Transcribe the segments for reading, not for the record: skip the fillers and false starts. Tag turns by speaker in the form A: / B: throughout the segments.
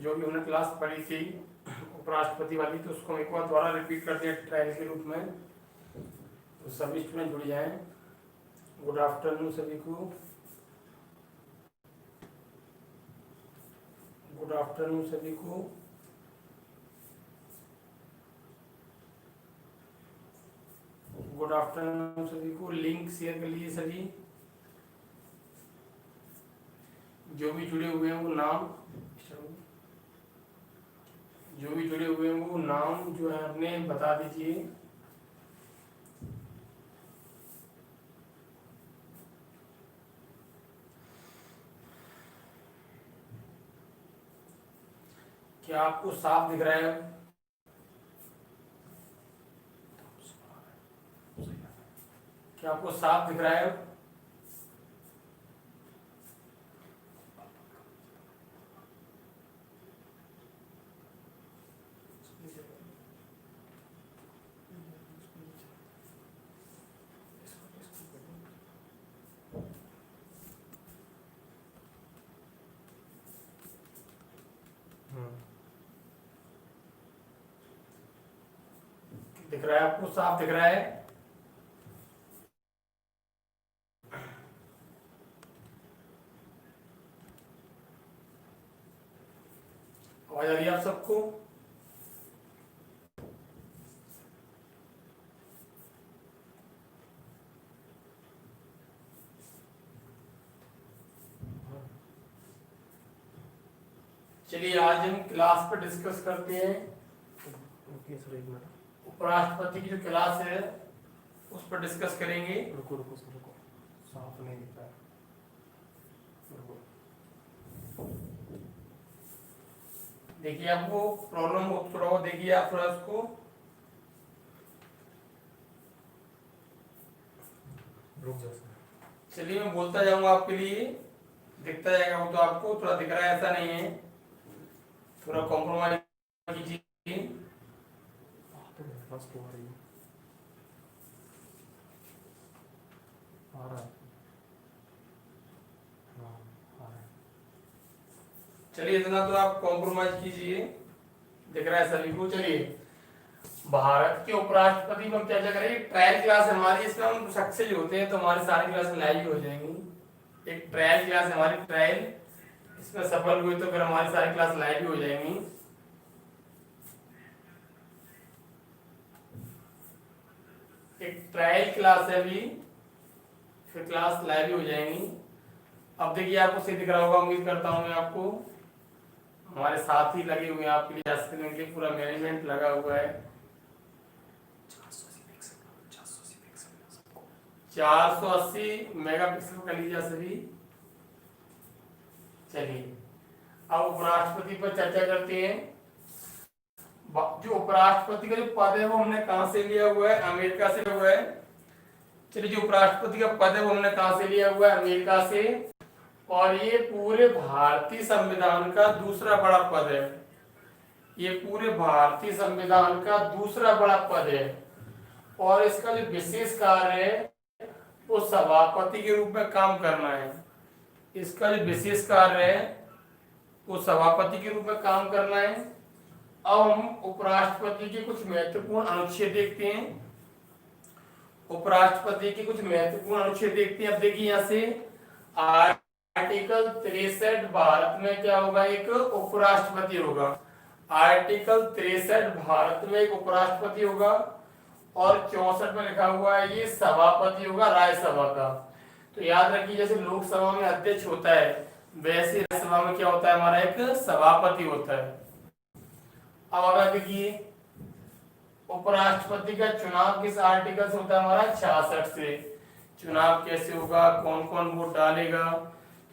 A: जो भी हमने क्लास पढ़ी थी उपराष्ट्रपति वाली, तो उसको एक बार दोबारा रिपीट करते हैं ट्रायल के रूप में, तो सभी स्टूडेंट जुड़ जाएं। गुड आफ्टरनून सभी को, गुड आफ्टरनून सभी को। गुड आफ्टरनून सभी को। लिंक शेयर कर लीजिए सभी, जो भी जुड़े हुए हैं वो नाम, जो भी जुड़े हुए हैं वो नाम जो है अपने बता दीजिए। क्या आपको साफ दिख रहा है? क्या आपको साफ दिख रहा है? दिख रहा है आपको? साफ दिख रहा है? आवाज आ रही है आप सबको? चलिए आज हम क्लास पर डिस्कस करते हैं।
B: सर एक मिनट,
A: उपराष्ट्रपति की जो क्लास है उस पर डिस्कस करेंगे।
B: रुको रुको सर रुको, साफ नहीं दिख रहा है, रुको।
A: देखिए आपको प्रॉब्लम हो थोड़ा हो, देखिए आप थोड़ा उसको,
B: रुक जाओ सर।
A: चलिए मैं बोलता जाऊंगा आपके लिए, दिखता जाएगा वो, तो आपको थोड़ा दिख रहा है ऐसा नहीं है, थोड़ा कॉम्प्रोमाइज कीजिए।
B: तो मेरे पास तो आ रही है, आ रहा है, हाँ आ रहा है।
A: चलिए इतना तो आप कॉम्प्रोमाइज कीजिए, दिख रहा है सभी को। चलिए भारत के उपराष्ट्रपति पर चर्चा करेंगे। ट्रायल क्लास हमारी, इसमें हम सक्सेस होते हैं तो हमारी सारी क्लास लाइव हो जाएंगी। एक ट्रायल क्लास है हमारी, ट्रायल, इसमें सफल हुए तो फिर हमारी सारी क्लास लाइव हो जाएंगी। एक ट्रायल क्लास है अभी, फिर क्लास लाइव हो जाएंगी। अब देखिए आपको सही दिख रहा होगा, उम्मीद करता हूँ मैं आपको। हमारे साथ ही लगे हुए हैं आपके लिए स्क्रीन के, पूरा मैनेजमेंट लगा हुआ है। 480 मेगापिक्सल कर लीजिए सभी। चलिए अब उपराष्ट्रपति पर चर्चा करते हैं। जो उपराष्ट्रपति का जो पद है वो हमने कहां से लिया हुआ है? अमेरिका से लिया हुआ है। चलिए जो उपराष्ट्रपति का पद है वो हमने कहां से लिया हुआ है? अमेरिका से। और ये पूरे भारतीय संविधान का दूसरा बड़ा पद है। ये पूरे भारतीय संविधान का दूसरा बड़ा पद है। और इसका जो विशेष कार्य है वो सभापति के रूप में काम करना है। इसका जो विशेष कार्य है वो सभापति के रूप में काम करना है। अब हम उपराष्ट्रपति के कुछ महत्वपूर्ण अनुच्छेद देखते हैं। उपराष्ट्रपति के कुछ महत्वपूर्ण अनुच्छेद देखते हैं। अब देखिए यहाँ से आर्टिकल 63 भारत में क्या होगा? एक उपराष्ट्रपति होगा। आर्टिकल 63 भारत में एक उपराष्ट्रपति होगा। और 64 में लिखा हुआ है ये सभापति होगा राज्यसभा का। तो याद रखिए जैसे लोकसभा में अध्यक्ष होता है वैसे राज्यसभा में क्या होता है? हमारा एक सभापति होता है। अब अगर देखिए उपराष्ट्रपति का चुनाव किस आर्टिकल से होता है? हमारा 66 से। चुनाव कैसे होगा, कौन कौन वोट डालेगा,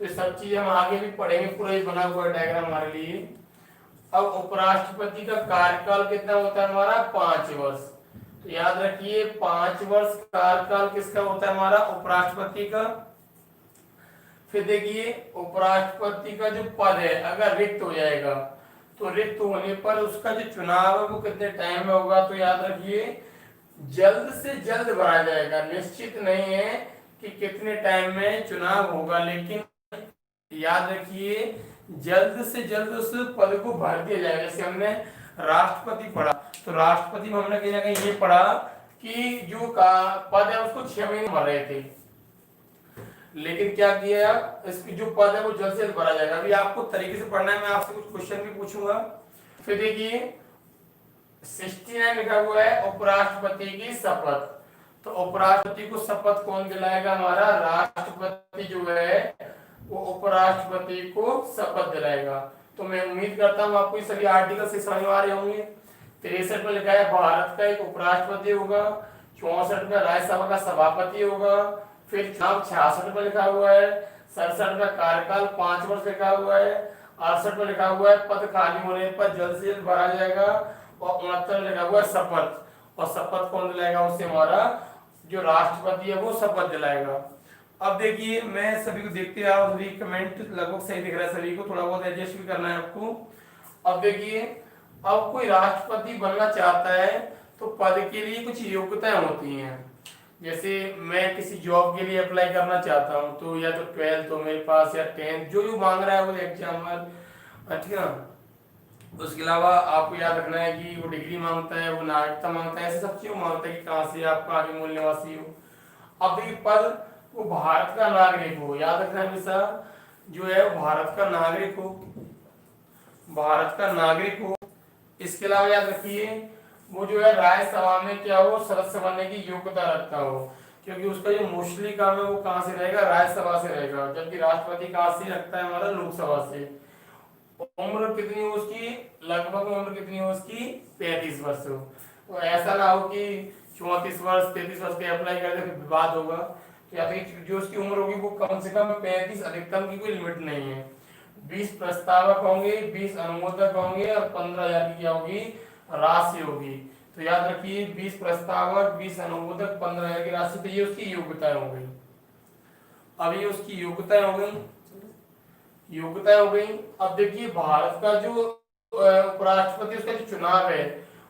A: तो ये सब चीजें हम आगे भी पढ़ेंगे, पूरा ही बना हुआ डायग्राम हमारे लिए। अब उपराष्ट्रपति का कार्यकाल कितना होता है? हमारा 5 वर्ष। तो याद रखिए 5 वर्ष कार्यकाल किसका होता है? हमारा उपराष्ट्रपति का। फिर देखिए उपराष्ट्रपति का जो पद है अगर रिक्त हो जाएगा तो रिक्त होने पर उसका जो चुनाव है वो कितने टाइम में होगा? तो याद रखिए जल्द से जल्द भरा जाएगा। निश्चित नहीं है कि कितने टाइम में चुनाव होगा, लेकिन याद रखिए जल्द से जल्द उस पद को भर दिया जाएगा। जैसे हमने राष्ट्रपति पढ़ा, तो राष्ट्रपति में हमने कहीं ना कहीं ये पढ़ा कि जो का पद है उसको 6 महीने भर रहे थे, लेकिन क्या किया, इसकी जो पद है वो जल्द से जल्द भरा जाएगा। अभी आपको तरीके से पढ़ना है, मैं आपसे कुछ क्वेश्चन भी पूछूंगा। फिर देखिए 69 लिखा हुआ है उपराष्ट्रपति की शपथ। तो उपराष्ट्रपति को शपथ कौन दिलाएगा, हमारा राष्ट्रपति जो है वो उपराष्ट्रपति को शपथ दिलाएगा। तो मैं उम्मीद करता हूँ आपको ये सभी आर्टिकल से समझ में आ रहे होंगे। 63 में लिखा है भारत का एक उपराष्ट्रपति होगा, 64 में राज्यसभा का सभापति होगा, फिर चुनाव 66 में लिखा हुआ है, 67 में कार्यकाल 5 वर्ष लिखा हुआ है, 68 में लिखा हुआ है पद खाली होने पर जल्द से जल्द भरा जाएगा, और 69 में लिखा हुआ है शपथ। और शपथ कौन दिलाएगा, उससे हमारा जो राष्ट्रपति है वो शपथ दिलाएगा। अब देखिए मैं सभी को देखते हैं, आप सभी कमेंट लगभग सही दिख रहा है सभी को, थोड़ा बहुत एडजस्ट भी करना है आपको। अब देखिए अब कोई राष्ट्रपति बनना चाहता है तो पद के लिए कुछ योग्यताएं होती हैं। जैसे मैं किसी जॉब के लिए अप्लाई करना चाहता हूँ तो या तो 12th हो मेरे पास या 10th, जो मांग रहा है वो एग्जाम, ठीक है ना। उसके अलावा आपको याद रखना है कि वो डिग्री मांगता है, वो नागरिकता मांगता है, ऐसे सब चीजें मांगता है कि कहाँ से आपका आगे मूल निवासी हो। अब देखिए पद वो भारत का नागरिक हो, याद रखना हमेशा जो है वो भारत का नागरिक हो, भारत का नागरिक हो। इसके अलावा याद रखिए वो जो है राज्यसभा में क्या हो, सदस्य बनने की योग्यता रखता हो, क्योंकि उसका जो मोस्टली काम है वो कहाँ से रहेगा, राज्यसभा से रहेगा, जबकि राष्ट्रपति कहाँ से रखता है, हमारा लोकसभा से। उम्र कितनी हो उसकी, लगभग उम्र कितनी हो उसकी, 35 वर्ष हो। तो ऐसा ना हो कि 34 वर्ष 33 वर्ष के अप्लाई कर दे फिर विवाद होगा। तो या फिर जो उसकी उम्र होगी वो कम से कम 35, अधिकतम की कोई लिमिट नहीं है। 20 प्रस्तावक होंगे, 20 अनुमोदक होंगे और 15,000 की क्या होगी, राशि होगी। तो याद रखिए 20 प्रस्तावक, 20 अनुमोदक, 15,000 की राशि। तो ये उसकी योग्यताएं हो गई। अब ये उसकी योग्यताएं हो गई, योग्यताएं हो गई। अब देखिए भारत का जो उपराष्ट्रपति उसका जो चुनाव है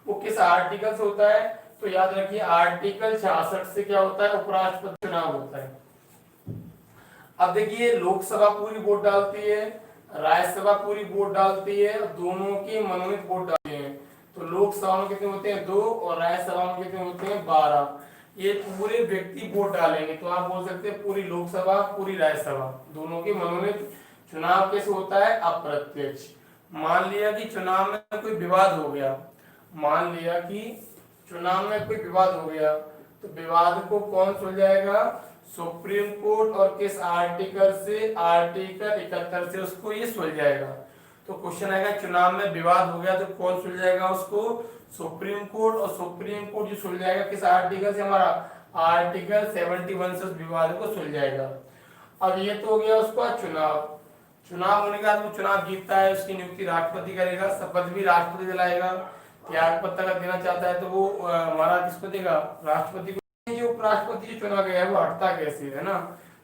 A: वो किस आर्टिकल से होता है, तो याद रखिए आर्टिकल 66 से क्या होता है, उपराष्ट्रपति चुनाव होता है। अब देखिए लोकसभा पूरी वोट डालती है, राज्यसभा पूरी वोट डालती है, दोनों के मनोनीत वोट डालते हैं। तो लोकसभा में कितने होते हैं, 2, और राज्यसभा में कितने होते हैं, 12। ये पूरे व्यक्ति वोट डालेंगे, तो आप बोल सकते हैं पूरी लोकसभा पूरी राज्यसभा दोनों के मनोनीत। चुनाव कैसे होता है, अप्रत्यक्ष। मान लिया कि चुनाव में कोई विवाद हो गया, मान लिया कि चुनाव में कोई विवाद हो गया, तो विवाद को कौन सुलझाएगा, सुप्रीम कोर्ट। और किस आर्टिकल से, आर्टिकल 71 से उसको ये सुलझाएगा। तो क्वेश्चन आएगा चुनाव में विवाद हो गया तो कौन सुलझाएगा उसको, सुप्रीम कोर्ट। और सुप्रीम कोर्ट जो सुलझाएगा किस आर्टिकल से, हमारा आर्टिकल 71 से उस विवाद को सुलझाएगा। अब ये तो हो गया उसका चुनाव। चुनाव होने के बाद वो चुनाव जीतता है, उसकी नियुक्ति राष्ट्रपति करेगा, शपथ भी राष्ट्रपति दिलाएगा। त्याग पत्र अगर देना चाहता है तो वो हमारा किसको देगा, राष्ट्रपति को। जो उपराष्ट्रपति जो चुना गया है वो हटता कैसे है ना,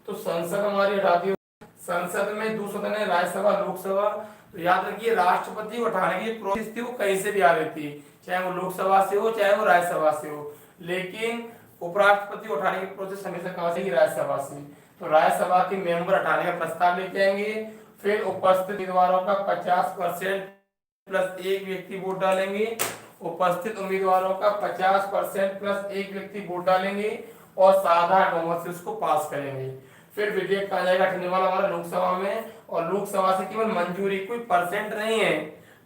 A: तो संसद हमारी हटाती है। संसद में 2 सदन है, राज्यसभा लोकसभा। तो याद रखिए राष्ट्रपति को हटाने की प्रोसेस थी वो कहीं से भी आ रही थी, चाहे वो लोकसभा से हो चाहे वो राज्यसभा से हो, लेकिन उपराष्ट्रपति को हटाने की प्रोसेस हमेशा कहां से, राज्यसभा से। तो राज्यसभा के मेंबर हटाने का प्रस्ताव लेके आएंगे, फिर उपस्थित उम्मीदवारों का 50% प्लस एक व्यक्ति वोट डालेंगे, उपस्थित उम्मीदवारों का 50% प्लस एक व्यक्ति वोट डालेंगे और साधारण बहुमत से उसको पास करेंगे। फिर विधेयक कहा जाएगा हटने वाला हमारा लोकसभा में, और लोकसभा से केवल मंजूरी, कोई परसेंट नहीं है,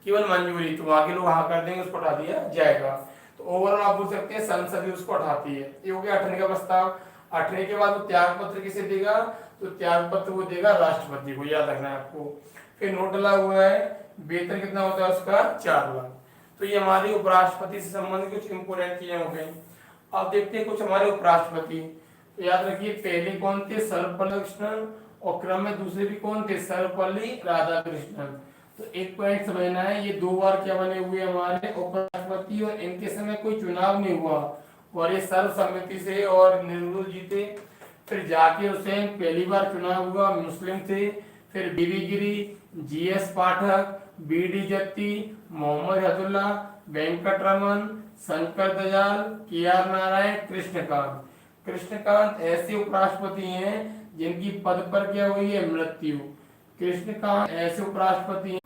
A: केवल मंजूरी, तो वहां के लोग हाँ कर देंगे, उसको हटा दिया जाएगा। तो ओवरऑल आप बोल सकते हैं संसद भी उसको हटाती है। ये हो गया हटने का प्रस्ताव। हटने के बाद वो त्याग पत्र किसे देगा, तो त्याग पत्र वो देगा राष्ट्रपति को, याद रखना है आपको। फिर नोट डला हुआ है, वेतन कितना होता है उसका, 4 लाख। तो ये हमारी उपराष्ट्रपति से संबंधित कुछ इंपोर्टेंट चीजें हो गई। अब देखते हैं कुछ हमारे उपराष्ट्रपति। तो याद रखिए पहले कौन थे, सर्वपल्ली राधाकृष्णन, और क्रम में दूसरे भी कौन थे, सर्वपल्ली राधाकृष्णन। तो एक पॉइंट समझना है, ये 2 बार क्या बने हुए हमारे उपराष्ट्रपति, और इनके समय कोई चुनाव नहीं हुआ, और ये सर्वसम्मति से और निर्विरोध जीते। फिर जाकिर हुसैन पहली बार चुनाव हुआ, मुस्लिम थे। फिर बीबी गिरी, जीएस पाठक, बीडी जत्ती, मोहम्मद हजुल्ला, वेंकटरमन, शंकर दयाल, केआर नारायण, कृष्णकांत। कृष्णकांत ऐसे उपराष्ट्रपति हैं जिनकी पद पर क्या हुई है, मृत्यु। कृष्णकांत ऐसे उपराष्ट्रपति हैं।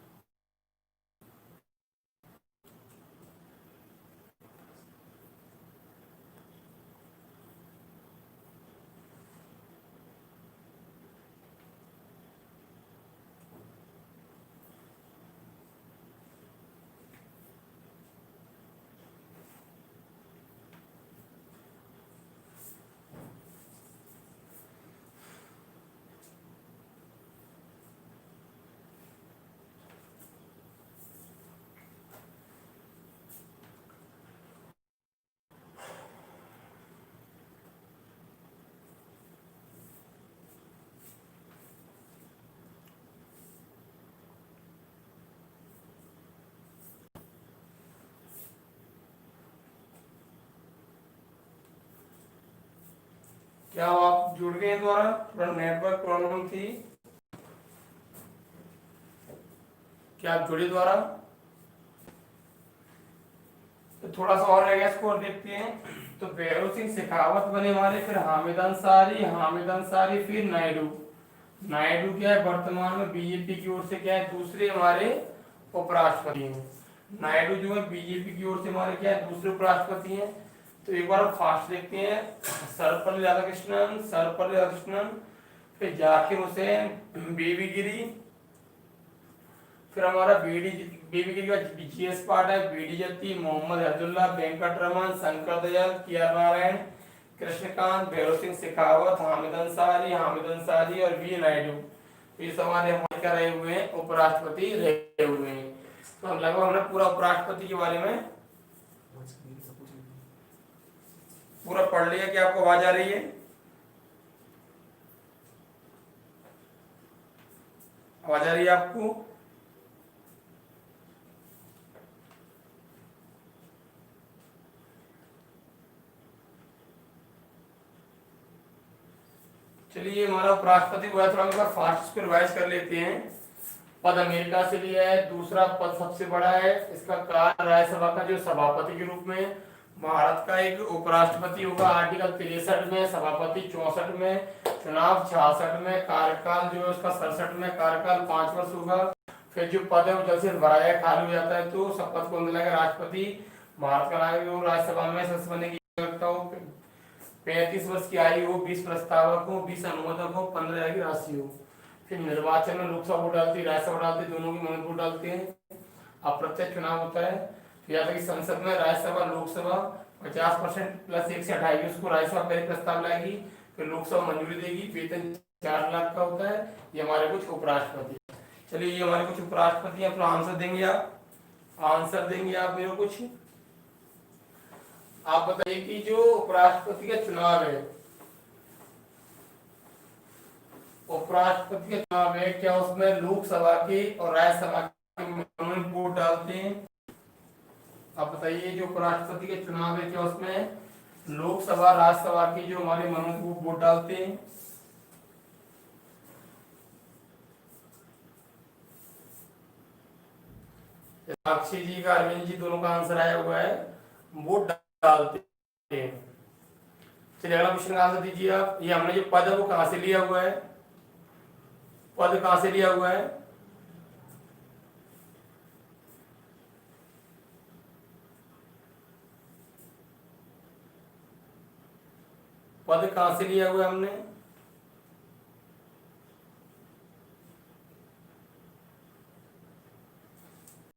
A: क्या आप जुड़ गए द्वारा? थोड़ा नेटवर्क प्रॉब्लम थी, क्या आप जुड़े द्वारा? तो थोड़ा सा और रह गया, स्कोर देखते हैं। तो भैरव सिंह शेखावत बने हमारे, फिर हामिद अंसारी, फिर नायडू। नायडू क्या है, वर्तमान में बीजेपी की ओर से क्या है, दूसरे हमारे उपराष्ट्रपति हैं। नायडू जो है बीजेपी की ओर से हमारे क्या है, दूसरे उपराष्ट्रपति हैं। तो एक बार फास्ट देखते हैं। सर्वपल्ली राधाकृष्णन, फिर जाकिर हुसैन, बीबी गिरी, फिर हमारा बीबी गिरी का जीएस पार्ट है, बीडी जत्ती, मोहम्मद अब्दुल्ला, वेंकटरमन, शंकर दयाल, के.आर. नारायण, कृष्णकांत, भैरव सिंह शेखावत, हामिद अंसारी और वी नायडू। तो ये सब हमारे क्या रहे हुए हैं, उपराष्ट्रपति रहे हुए हैं। तो हम लगभग हमने पूरा उपराष्ट्रपति के बारे में पूरा पढ़ लिया। क्या आपको आवाज आ रही है? आवाज आ रही है आपको? चलिए, हमारा उपराष्ट्रपति हुआ, थोड़ा एक बार फास्ट इसको रिवाइज कर लेते हैं। पद अमेरिका से लिया है, दूसरा पद सबसे बड़ा है, इसका कार्य राज्यसभा का जो सभापति के रूप में। भारत का एक उपराष्ट्रपति होगा आर्टिकल 63 में, सभापति 64 में, चुनाव 66 में, कार्यकाल जो है उसका 67 में, कार्यकाल 5 वर्ष होगा। फिर जो पद है वो जल्द से भराया खाली हो जाता है, तो शपथ कौन दिलाएगा? राष्ट्रपति। भारत का नागरिक राज्यसभा में सदस्य बनने की योग्यता हो, 35 वर्ष की आयु हो, 20 प्रस्तावक हो, 20 अनुमोदक हो, 15,000 की राशि हो। फिर निर्वाचन में लोकसभा वोट डालती है, राज्यसभा डालती है, दोनों की मन वोट डालते हैं। अप्रत्यक्ष चुनाव होता है। फिर यहाँ तक कि संसद में राज्यसभा लोकसभा 50% प्लस 1 से 28 उसको राज्यसभा पहले प्रस्ताव लाएगी, फिर लोकसभा मंजूरी देगी। वेतन 4 लाख का होता है। ये हमारे कुछ उपराष्ट्रपति। चलिए, ये हमारे कुछ उपराष्ट्रपति हैं। अपना आंसर देंगे आप मेरे कुछ। आप बताइए कि जो उपराष्ट्रपति का चुनाव है, क्या उसमें लोकसभा के और राज्यसभा के मनोनयन वोट डालते हैं? आप बताइए, जो उपराष्ट्रपति के चुनाव है, क्या उसमें लोकसभा राज्यसभा के जो हमारे मनोनयन वोट डालते हैं? साक्षी जी का, अरविंद जी दोनों का आंसर आया हुआ है, वोट डालते हैं। चलिए, अगला क्वेश्चन का आंसर दीजिए आप। ये हमने जो पद है वो कहां से लिया हुआ है? पद कहां से लिया हुआ है? पद कहां से लिया हुआ है हमने?